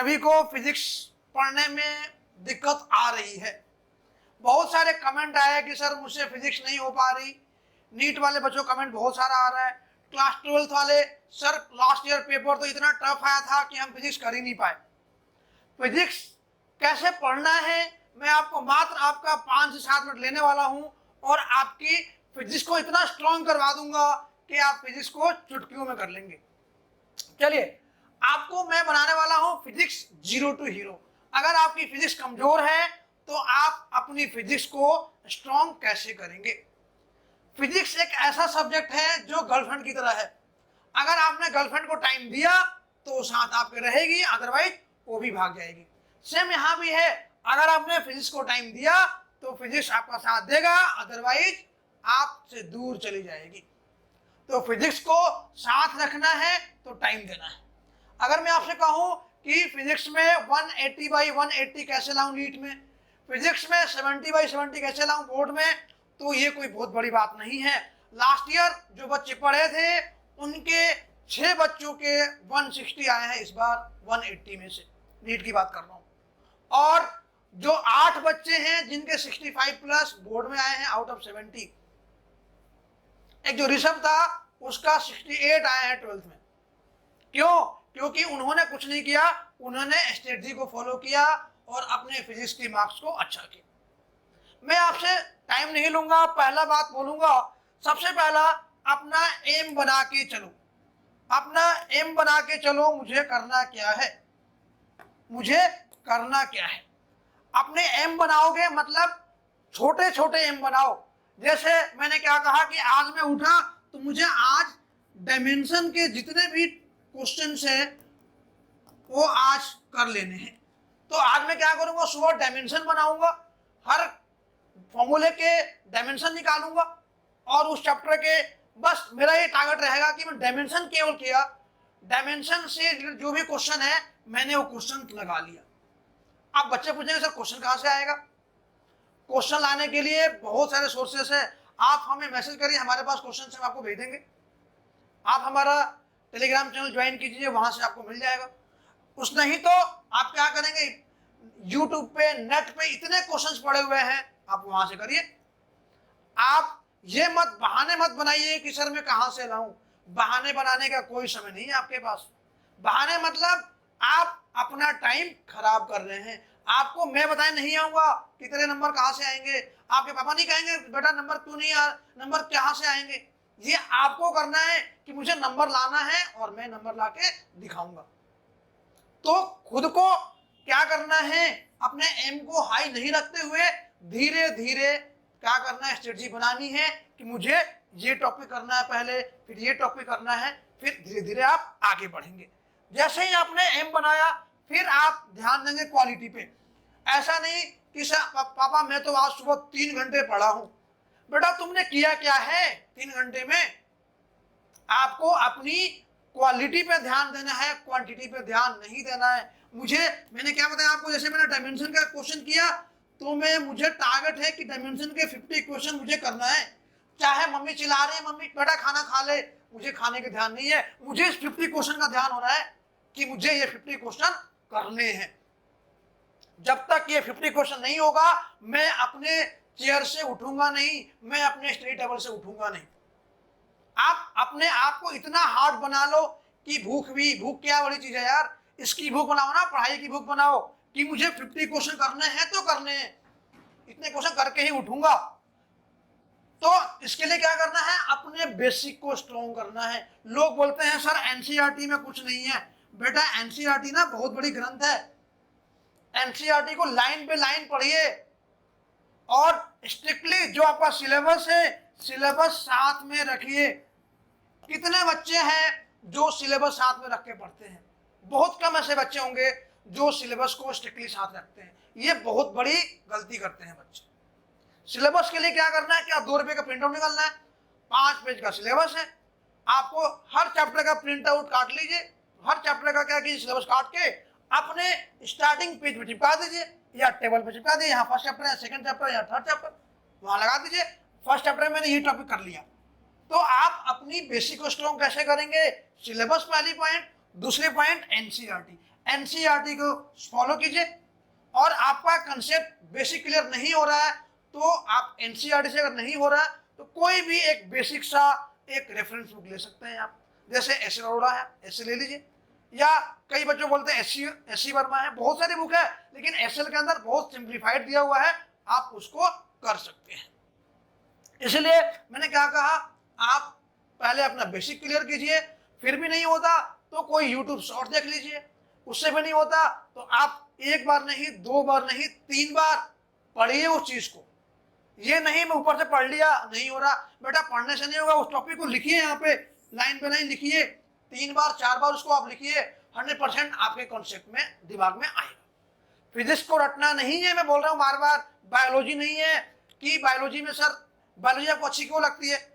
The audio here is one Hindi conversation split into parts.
सभी को फिजिक्स पढ़ने में दिक्कत आ रही है। बहुत सारे कमेंट आए कि सर मुझसे फिजिक्स नहीं हो पा रही। नीट वाले बच्चों कमेंट बहुत सारा आ रहा है। क्लास 12th वाले, सर लास्ट ईयर पेपर तो इतना टफ आया था कि हम फिजिक्स कर ही नहीं पाए। फिजिक्स कैसे पढ़ना है मैं आपको मात्र आपका 5 से 7 मिनट लेने वाला हूं और आपकी फिजिक्स को इतना स्ट्रॉन्ग करवा दूंगा कि आप फिजिक्स को चुटकियों में कर लेंगे। चलिए, आपको मैं बनाने वाला हूं फिजिक्स जीरो टू हीरो। अगर आपकी फिजिक्स कमजोर है तो आप अपनी फिजिक्स को स्ट्रॉन्ग कैसे करेंगे। फिजिक्स एक ऐसा सब्जेक्ट है जो गर्लफ्रेंड की तरह है। अगर आपने गर्लफ्रेंड को टाइम दिया तो वो साथ आपके रहेगी, अदरवाइज वो भी भाग जाएगी। सेम यहां भी है, अगर आपने फिजिक्स को टाइम दिया तो फिजिक्स आपका साथ देगा, अदरवाइज आपसे दूर चली जाएगी। तो फिजिक्स को साथ रखना है तो टाइम देना है। अगर मैं आपसे कहूं कि फिजिक्स में 180/180 कैसे लाऊं नीट में, फिजिक्स में 70/70 कैसे लाऊं बोर्ड में, तो ये कोई बहुत बड़ी बात नहीं है। लास्ट ईयर जो बच्चे पढ़े थे उनके 6 बच्चों के 160 आए हैं, इस बार 180 में से नीट की बात कर रहा हूं। और जो 8 बच्चे हैं जिनके 65+ बोर्ड में आए हैं आउट ऑफ 70, एक जो ऋषभ था उसका 68 आए हैं 12th में। क्यों? क्योंकि उन्होंने कुछ नहीं किया, उन्होंने स्ट्रेटजी को फॉलो किया और अपने फिजिक्स की मार्क्स को अच्छा किया। मैं आपसे टाइम नहीं लूंगा, पहला बात बोलूंगा। सबसे पहला, अपना एम बना के चलो। अपना एम बना के चलो, मुझे करना क्या है, मुझे करना क्या है। अपने एम बनाओगे मतलब छोटे छोटे एम बनाओ। जैसे मैंने क्या कहा कि आज मैं उठा तो मुझे आज डायमेंशन के जितने भी क्वेश्चन है वो आज कर लेने हैं। तो आज मैं क्या करूंगा, सुबह डायमेंशन बनाऊंगा, हर फॉर्मूले के डायमेंशन निकालूंगा और उस चैप्टर के बस मेरा ये टारगेट रहेगा कि मैं डायमेंशन केवल किया, डायमेंशन से जो भी क्वेश्चन है मैंने वो क्वेश्चन लगा लिया। अब बच्चे पूछेंगे सर क्वेश्चन कहाँ से आएगा। क्वेश्चन लाने के लिए बहुत सारे सोर्सेस है। आप हमें मैसेज करिए, हमारे पास क्वेश्चन हम आपको भेज देंगे। आप हमारा टेलीग्राम चैनल ज्वाइन कीजिए, वहां से आपको मिल जाएगा। उस नहीं तो आप क्या करेंगे, यूट्यूब पे नेट पे इतने क्वेश्चंस पड़े हुए हैं, आप वहां से करिए। आप ये मत बहाने मत बनाइए कि सर मैं कहां से लाऊं। बहाने बनाने का कोई समय नहीं है आपके पास। बहाने मतलब आप अपना टाइम खराब कर रहे हैं। आपको मैं बताए नहीं आऊंगा कि तेरे नंबर कहां से आएंगे, आपके पापा नहीं कहेंगे बेटा नंबर क्यों नहीं आ, नंबर कहां से आएंगे। ये आपको करना है कि मुझे नंबर लाना है और मैं नंबर लाके दिखाऊंगा। तो खुद को क्या करना है, अपने एम को हाई नहीं रखते हुए धीरे धीरे क्या करना है, स्ट्रेटजी बनानी है कि मुझे ये टॉपिक करना है पहले, फिर ये टॉपिक करना है, फिर धीरे धीरे आप आगे बढ़ेंगे। जैसे ही आपने एम बनाया फिर आप ध्यान देंगे क्वालिटी पे। ऐसा नहीं कि पापा मैं तो आज सुबह 3 घंटे पढ़ा हूं। बेटा तुमने किया क्या है 3 घंटे में। आपको अपनी क्वालिटी पे ध्यान देना है, क्वांटिटी पे ध्यान नहीं देना है। मैंने क्या बताया आपको, जैसे मैंने डायमेंशन का क्वेश्चन किया तो मुझे टारगेट है कि डायमेंशन के 50 क्वेश्चन मुझे करना है। चाहे मम्मी चिल्ला रही है, मम्मी बेटा खाना खा ले, मुझे खाने का ध्यान नहीं है, मुझे इस 50 क्वेश्चन का ध्यान होना है कि मुझे ये 50 क्वेश्चन करने हैं। जब तक ये 50 क्वेश्चन नहीं होगा मैं अपने चेयर से उठूंगा नहीं, मैं अपने स्टडी टेबल से उठूंगा नहीं। आप अपने आप को इतना हार्ड बना लो कि भूख क्या बड़ी चीज है यार, इसकी भूख बनाओ ना, पढ़ाई की भूख बनाओ कि मुझे 50 क्वेश्चन करने हैं तो करने हैं, इतने क्वेश्चन करके ही उठूंगा। तो इसके लिए क्या करना है, अपने बेसिक को स्ट्रॉन्ग करना है। लोग बोलते हैं सर एनसीईआरटी में कुछ नहीं है। बेटा एनसीईआरटी ना बहुत बड़ी ग्रंथ है, एनसीईआरटी को लाइन पे लाइन पढ़िए और स्ट्रिक्टली जो आपका सिलेबस है सिलेबस साथ में रखिए। कितने बच्चे हैं जो सिलेबस साथ में रख के पढ़ते हैं, बहुत कम ऐसे बच्चे होंगे जो सिलेबस को स्ट्रिक्टली साथ रखते हैं। ये बहुत बड़ी गलती करते हैं बच्चे। सिलेबस के लिए क्या करना है, क्या 2 रुपए का प्रिंट आउट निकालना है, 5 पेज का सिलेबस है, आपको हर चैप्टर का प्रिंट आउट काट लीजिए, हर चैप्टर का क्या कीजिए सिलेबस काट के अपने स्टार्टिंग पेज पे चिपका दीजिए या टेबल पे चिपका दीजिए। यहाँ फर्स्ट चैप्टर है, सेकंड चैप्टर या थर्ड चैप्टर, वहां लगा दीजिए। फर्स्ट चैप्टर में मैंने ये टॉपिक कर लिया। तो आप अपनी बेसिक को स्ट्रॉन्ग कैसे करेंगे, सिलेबस पहली पॉइंट, दूसरी पॉइंट एनसीईआरटी। एनसीईआरटी को फॉलो कीजिए, और आपका कंसेप्ट बेसिक क्लियर नहीं हो रहा है तो आप एनसीईआरटी से अगर नहीं हो रहा है तो कोई भी एक बेसिक सा एक रेफरेंस बुक ले सकते हैं आप, जैसे एस अरोड़ा है, ऐसे ले लीजिए, या कई बच्चों बोलते हैं एस सी वर्मा है, बहुत सारी बुक है, लेकिन एसएल के अंदर बहुत सिंप्लीफाइड दिया हुआ है, आप उसको कर सकते हैं। इसलिए मैंने क्या कहा, आप पहले अपना बेसिक क्लियर कीजिए, फिर भी नहीं होता तो कोई यूट्यूब शॉर्ट देख लीजिए, उससे भी नहीं होता तो आप एक बार नहीं, दो बार नहीं, 3 बार पढ़िए उस चीज को। ये नहीं मैं ऊपर से पढ़ लिया नहीं हो रहा, बेटा पढ़ने से नहीं होगा, उस टॉपिक को लिखिए, यहाँ पे लाइन पे लाइन लिखिए, 3 बार 4 बार उसको आप लिखिए, 100% आपके कॉन्सेप्ट में दिमाग में आएगा। फिजिक्स को रटना नहीं है, मैं बोल रहा हूँ बार बार, बायोलॉजी नहीं है कि बायोलॉजी में सर, बायोलॉजी आपको अच्छी क्यों लगती है?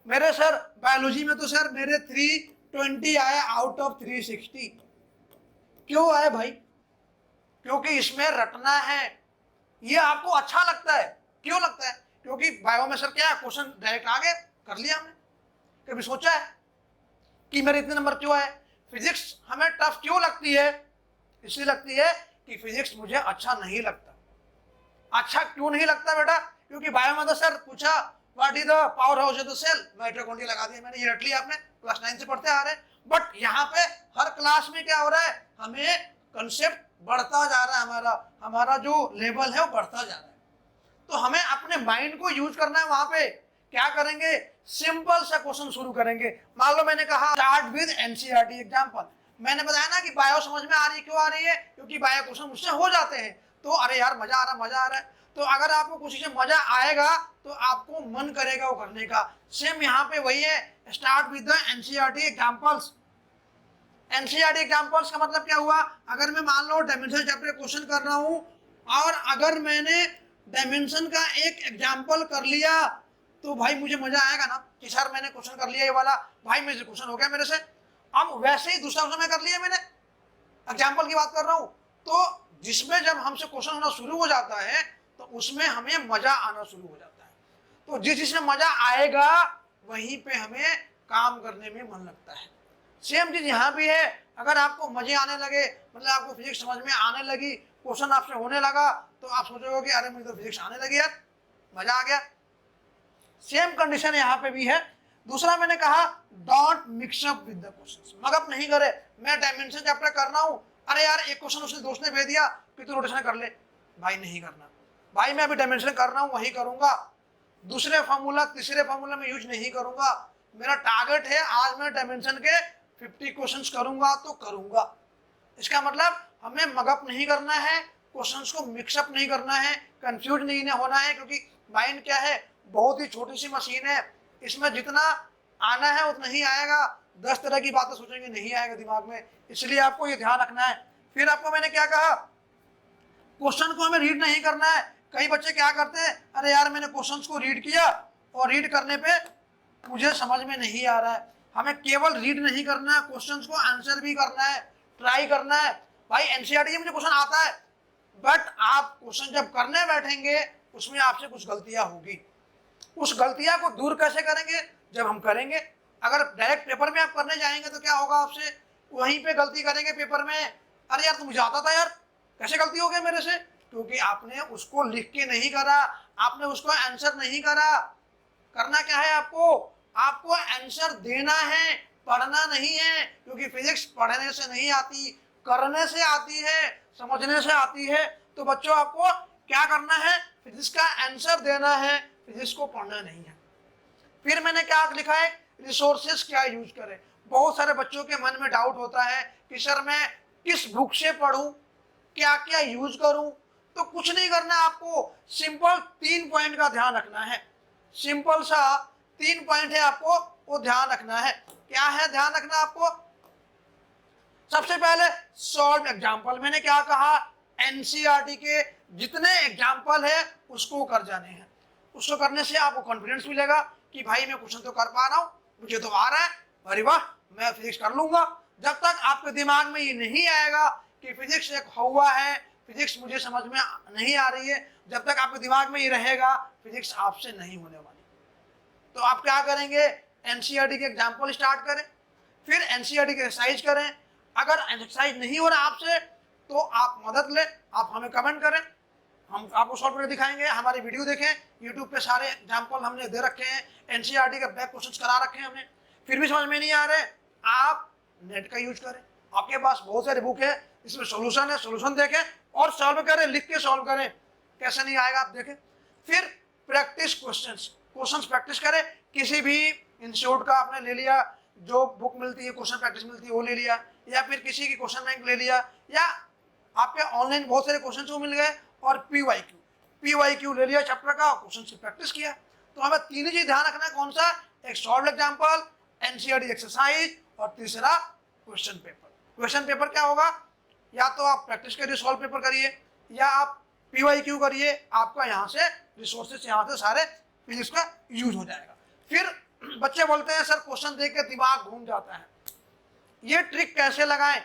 मेरे सर बायोलॉजी में तो सर मेरे 320 आए आउट ऑफ 360। क्यों आए भाई? क्योंकि इसमें रटना है, ये आपको अच्छा लगता है। क्यों लगता है? क्योंकि बायो में सर क्या क्वेश्चन डायरेक्ट आ गए, कर लिया हमने, कभी सोचा है कि मेरे इतने नंबर क्यों आए? फिजिक्स हमें टफ क्यों लगती है? इसलिए लगती है कि फिजिक्स मुझे अच्छा नहीं लगता। अच्छा क्यों नहीं लगता बेटा? क्योंकि बायो में तो सर पूछा what is the power house of the cell, mitochondria लगा दिया मैंने, ये रट लिया आपने, क्लास 9 से पढ़ते आ रहे हैं। बट यहाँ पे हर क्लास में क्या हो रहा है, हमें कंसेप्ट बढ़ता जा रहा है, हमारा जो लेवल है वो बढ़ता जा रहा है, तो हमें अपने माइंड को यूज करना है। वहां पे क्या करेंगे, सिंपल सा क्वेश्चन शुरू करेंगे। मान लो मैंने कहा स्टार्ट विद एनसीईआरटी एग्जांपल, मैंने बताया ना कि बायो समझ में आ रही है, क्यों आ रही है? क्योंकि बायो क्वेश्चन मुझसे हो जाते हैं, तो अरे यार मजा आ रहा है। तो अगर आपको किसी से मजा आएगा तो आपको मन करेगा वो करने का। सेम यहाँ पे वही है, start with the NCERT examples. NCERT examples का मतलब क्या हुआ, अगर मैं मान लो डायमेंशन चैप्टर क्वेश्चन कर रहा हूँ और अगर मैंने डायमेंशन का एक एग्जांपल कर लिया तो भाई मुझे मजा आएगा ना कि सर मैंने क्वेश्चन कर लिया ये वाला, भाई मेरे क्वेश्चन हो गया मेरे से। अब वैसे ही दूसरा क्वेश्चन मैं कर लिया, मैंने एग्जांपल की बात कर रहा हूँ, तो जिसमें जब हमसे क्वेश्चन होना शुरू हो जाता है तो उसमें हमें मजा आना शुरू हो जाता है। तो जिसमें मजा आएगा वहीं पे हमें काम करने में मन लगता है। सेम चीज यहाँ भी है, अगर आपको मजे आने लगे, मतलब आपको फिजिक्स समझ में आने लगी, क्वेश्चन आपसे होने लगा, तो आप सोचोगे कि अरे मुझे तो फिजिक्स आने लगी यार, मजा आ गया। सेम कंडीशन यहाँ पे भी है। दूसरा मैंने कहा don't mix up with the questions, mug up नहीं करे। मैं डायमेंशन चैप्टर कर रहा हूँ, अरे यार एक क्वेश्चन उसने दोस्त ने भेज दिया कि तू रोटेशन कर ले, भाई नहीं करना, भाई मैं अभी डायमेंशन कर रहा हूँ वही करूंगा, दूसरे फार्मूला तीसरे फार्मूला में यूज नहीं करूंगा। मेरा टारगेट है आज मैं डायमेंशन के 50 क्वेश्चंस करूंगा तो करूंगा। इसका मतलब हमें मगअप नहीं करना है, क्वेश्चंस को मिक्सअप नहीं करना है, कंफ्यूज नहीं होना है, क्योंकि माइंड क्या है, बहुत ही छोटी सी मशीन है, इसमें जितना आना है उतना ही आएगा, 10 तरह की बातें सोचेंगे नहीं आएगा दिमाग में, इसलिए आपको ये ध्यान रखना है। फिर आपको मैंने क्या कहा, क्वेश्चन को हमें रीड नहीं करना है। कई बच्चे क्या करते हैं, अरे यार मैंने क्वेश्चंस को रीड किया और रीड करने पे मुझे समझ में नहीं आ रहा है। हमें केवल रीड नहीं करना है, क्वेश्चंस को आंसर भी करना है, ट्राई करना है। भाई एनसीईआरटी में मुझे क्वेश्चन आता है, बट आप क्वेश्चन जब करने बैठेंगे उसमें आपसे कुछ गलतियां होगी, उस गलतियां को दूर कैसे करेंगे, जब हम करेंगे। अगर डायरेक्ट पेपर में आप करने जाएंगे तो क्या होगा, आपसे वहीं पे गलती करेंगे पेपर में, अरे यार तो मुझे आता था यार, कैसे गलती हो गई मेरे से? क्योंकि आपने उसको लिख के नहीं करा, आपने उसको आंसर नहीं करा। करना क्या है आपको, आपको आंसर देना है, पढ़ना नहीं है, क्योंकि फिजिक्स पढ़ने से नहीं आती, करने से आती है, समझने से आती है। तो बच्चों आपको क्या करना है, फिजिक्स का आंसर देना है, फिजिक्स को पढ़ना नहीं है। फिर मैंने क्या लिखा है, रिसोर्सेस क्या यूज करें। बहुत सारे बच्चों के मन में डाउट होता है कि सर मैं किस बुक से पढ़ूं, क्या क्या यूज करूं। तो कुछ नहीं करना है आपको, सिंपल 3 पॉइंट का ध्यान रखना है, सिंपल सा 3 पॉइंट है आपको वो ध्यान रखना है। क्या है ध्यान रखना आपको, सबसे पहले सॉल्व एग्जांपल। मैंने क्या कहा, एनसीईआरटी के जितने एग्जांपल है उसको कर जाने हैं। उसको करने से आपको कॉन्फिडेंस मिलेगा कि भाई मैं क्वेश्चन तो कर पा रहा हूँ, मुझे तो आ रहा है, अरे वाह मैं फिजिक्स कर लूंगा। जब तक आपके दिमाग में ये नहीं आएगा कि फिजिक्स एक हवा है, फिजिक्स मुझे समझ में नहीं आ रही है, जब तक आपके दिमाग में ये रहेगा फिजिक्स आपसे नहीं होने वाली। तो आप क्या करेंगे, एनसीईआरटी के एग्जांपल स्टार्ट करें, फिर एनसीईआरटी के एक्सरसाइज करें, अगर एक्सरसाइज नहीं हो रहा आपसे तो आप मदद लें, आप हमें कमेंट करें, हम आपको सॉल्व करके दिखाएंगे। हमारी वीडियो देखें, यूट्यूब पे सारे एग्जाम्पल हमने दे रखे हैं, एनसीईआरटी के बैक क्वेश्चंस करा रखे हैं हमने। फिर भी समझ में नहीं आ रहे, आप नेट का यूज करें, आपके पास बहुत सारे बुक है, इसमें सोल्यूशन है, सोल्यूशन देखें और सॉल्व करें, लिख के सॉल्व करें। कैसे नहीं आएगा आप देखें। फिर प्रैक्टिस क्वेश्चंस प्रैक्टिस करें। किसी भी इंस्टीट्यूट का आपने ले लिया, जो बुक मिलती है क्वेश्चन प्रैक्टिस मिलती है वो ले लिया, या फिर किसी की क्वेश्चन बैंक ले लिया, या आपके ऑनलाइन बहुत सारे क्वेश्चन वो मिल गए, और पीवाईक्यू ले लिया चैप्टर का, क्वेश्चन की प्रैक्टिस किया। तो हमें तीन ही चीज ध्यान रखना है, कौन सा, एक सॉल्व एग्जाम्पल, एनसीईआरटी एक्सरसाइज, और तीसरा क्वेश्चन पेपर। क्वेश्चन पेपर क्या होगा, या तो आप प्रैक्टिस करिए, सॉल्व पेपर करिए, या आप पीवाईक्यू करिए, आपका यहाँ से रिसोर्सेज, यहाँ से सारे फिजिक्स का यूज हो जाएगा। फिर बच्चे बोलते हैं सर क्वेश्चन देख के दिमाग घूम जाता है, ये ट्रिक कैसे लगाएं।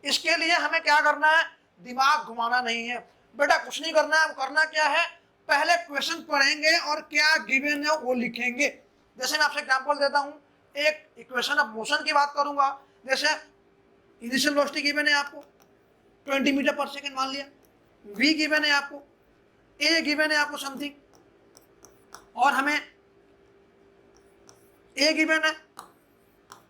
इसके लिए हमें क्या करना है, दिमाग घुमाना नहीं है बेटा, कुछ नहीं करना है। करना क्या है, पहले क्वेश्चन पढ़ेंगे और क्या गिवन है वो लिखेंगे। जैसे मैं आपसे एग्जांपल देता हूं, एक इक्वेशन ऑफ मोशन की बात करूंगा। जैसे इनिशियल वेलोसिटी गिवन है आपको 20 मीटर पर सेकेंड मान लिया, v गिवन है आपको, a गिवन है आपको समथिंग, और हमें a गिवन है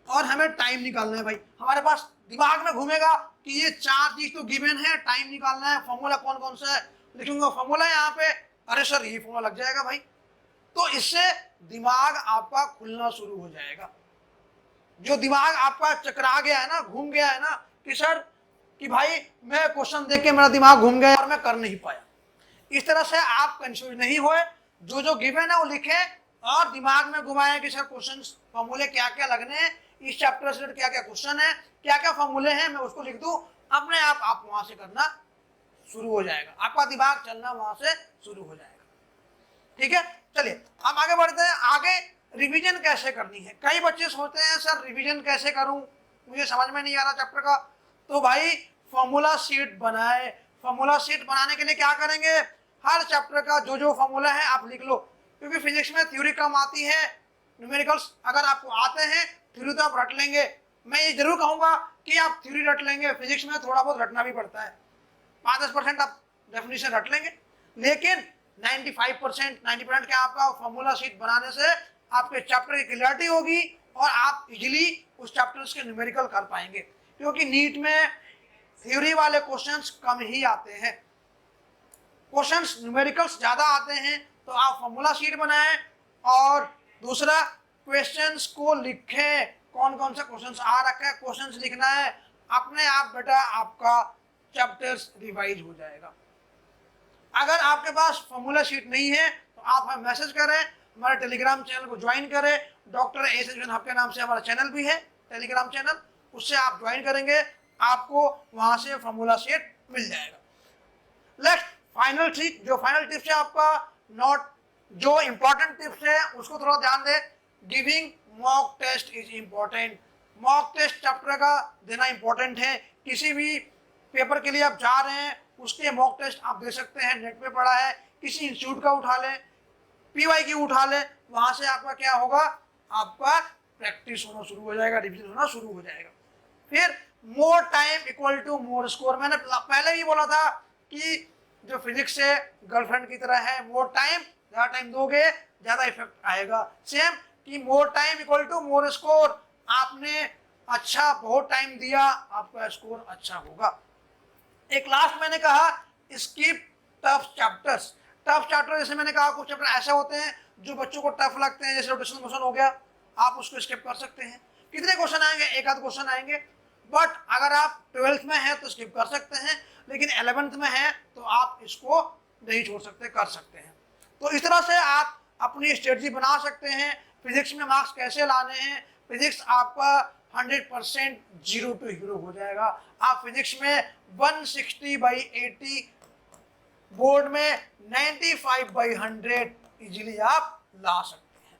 और हमें टाइम निकालना है। भाई हमारे पास दिमाग में घूमेगा कि ये चार चीज तो गिवन है, टाइम निकालना है, फॉर्मूला कौन कौन सा है, लिखूंगा फॉर्मूला यहाँ पे, अरे सर ये फॉर्मूला लग जाएगा भाई। तो इससे दिमाग आपका खुलना शुरू हो जाएगा। जो दिमाग आपका चकरा गया है ना, घूम गया है ना, कि सर कि भाई मैं क्वेश्चन देख के मेरा दिमाग घूम गया और मैं कर नहीं पाया, इस तरह से आप कंफ्यूज नहीं हुए। जो गिवन है वो लिखे और दिमाग में घुमाएं कि सर क्वेश्चन फॉर्मूले क्या क्या लगने हैं, इस चैप्टर से क्या क्या क्वेश्चन है, क्या क्या फॉर्मूले हैं, मैं उसको लिख दूं, अपने आप वहां से करना शुरू हो जाएगा, आपका दिमाग चलना वहां से शुरू हो जाएगा। ठीक है, चलिए हम आगे बढ़ते हैं। आगे रिवीजन कैसे करनी है। कई बच्चे सोचते हैं सर रिवीजन कैसे करूं, मुझे समझ में नहीं आ रहा चैप्टर का। तो भाई फॉर्मूला शीट बनाए। फॉर्मूला शीट बनाने के लिए क्या करेंगे, हर चैप्टर का जो फॉर्मूला है आप लिख लो, क्योंकि फिजिक्स में थ्योरी कम आती है, न्यूमेरिकल्स अगर आपको आते हैं थ्योरी तो आप रट लेंगे। मैं ये जरूर कहूंगा कि आप थ्योरी रट लेंगे, फिजिक्स में थोड़ा बहुत रटना भी पड़ता है, 5-10% आप डेफिनेशन रट लेंगे, लेकिन 90% क्या आपका फॉर्मूला शीट बनाने से आपके चैप्टर की क्लियरिटी होगी और आप इजीली उस चैप्टर्स के न्यूमेरिकल कर पाएंगे। क्योंकि नीट में थ्योरी वाले क्वेश्चंस कम ही आते हैं, क्वेश्चंस न्यूमेरिकल्स ज्यादा आते हैं। तो आप फॉर्मूला शीट बनाएं और दूसरा क्वेश्चंस को लिखें, कौन कौन सा क्वेश्चंस आ रखा है, क्वेश्चंस लिखना है, अपने आप बेटा आपका चैप्टर्स रिवाइज हो जाएगा। अगर आपके पास फॉर्मूला शीट नहीं है तो आप हमें मैसेज करें, हमारे टेलीग्राम चैनल को ज्वाइन करें, डॉक्टर एस हब के नाम से हमारा चैनल भी है टेलीग्राम चैनल, उससे आप ज्वाइन करेंगे, आपको वहां से फॉर्मूला शीट मिल जाएगा। नेक्स्ट फाइनल टिप, जो फाइनल टिप्स है आपका, नोट जो इंपॉर्टेंट टिप्स है उसको थोड़ा ध्यान दें। Giving mock test is important. Mock test chapter का देना इंपॉर्टेंट है। किसी भी पेपर के लिए आप जा रहे हैं उसके मॉक टेस्ट आप दे सकते हैं, नेट पे पड़ा है, किसी इंस्टीट्यूट का उठा लें, पीवाईक्यू उठा लें, वहां से आपका क्या होगा, आपका प्रैक्टिस होना शुरू हो जाएगा, रिवीजन होना शुरू हो जाएगा। फिर more time equal to more score. मैंने पहले भी बोला था कि जो फिजिक्स से गर्लफ्रेंड की तरह है, मोर टाइम, ज्यादा टाइम दोगे ज्यादा इफेक्ट आएगा। सेम कि more time equal to more score, आपने अच्छा बहुत टाइम दिया आपका स्कोर अच्छा होगा। एक लास्ट मैंने कहा skip tough chapters. Tough chapter जैसे मैंने कहा कुछ चैप्टर ऐसे होते हैं जो बच्चों को टफ लगते हैं, जैसे रोटेशनल मोशन हो गया, आप उसको स्किप कर सकते हैं। कितने क्वेश्चन आएंगे, एक आध क्वेश्चन आएंगे, बट अगर आप 12th में हैं तो स्किप कर सकते हैं, लेकिन 11th में हैं तो आप इसको नहीं छोड़ सकते, कर सकते हैं। तो इस तरह से आप अपनी स्ट्रेटजी बना सकते हैं। फिजिक्स में मार्क्स कैसे लाने हैं, फिजिक्स आपका 100% 0 to हीरो हो जाएगा। आप फिजिक्स में 160/80, बोर्ड में 95/100 इजीली आप ला सकते हैं।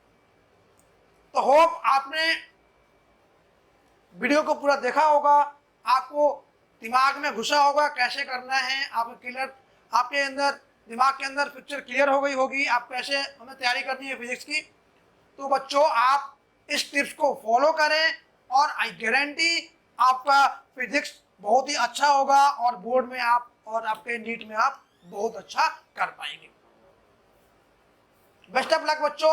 तो होप आपने वीडियो को पूरा देखा होगा, आपको दिमाग में घुसा होगा कैसे करना है, आपको क्लियर, आपके अंदर दिमाग के अंदर पिक्चर क्लियर हो गई होगी आप कैसे हमें तैयारी करनी है फिजिक्स की। तो बच्चों आप इस टिप्स को फॉलो करें और आई गारंटी आपका फिजिक्स बहुत ही अच्छा होगा और बोर्ड में आप और आपके नीट में आप बहुत अच्छा कर पाएंगे। बेस्ट ऑफ लक बच्चों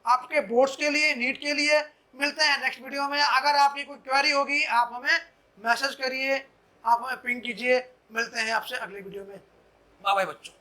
आपके बोर्ड्स के लिए, नीट के लिए। मिलते हैं नेक्स्ट वीडियो में। अगर आपकी कोई क्वेरी होगी आप हमें मैसेज करिए, आप हमें पिंग कीजिए। मिलते हैं आपसे अगले वीडियो में। बाय बाय बच्चों।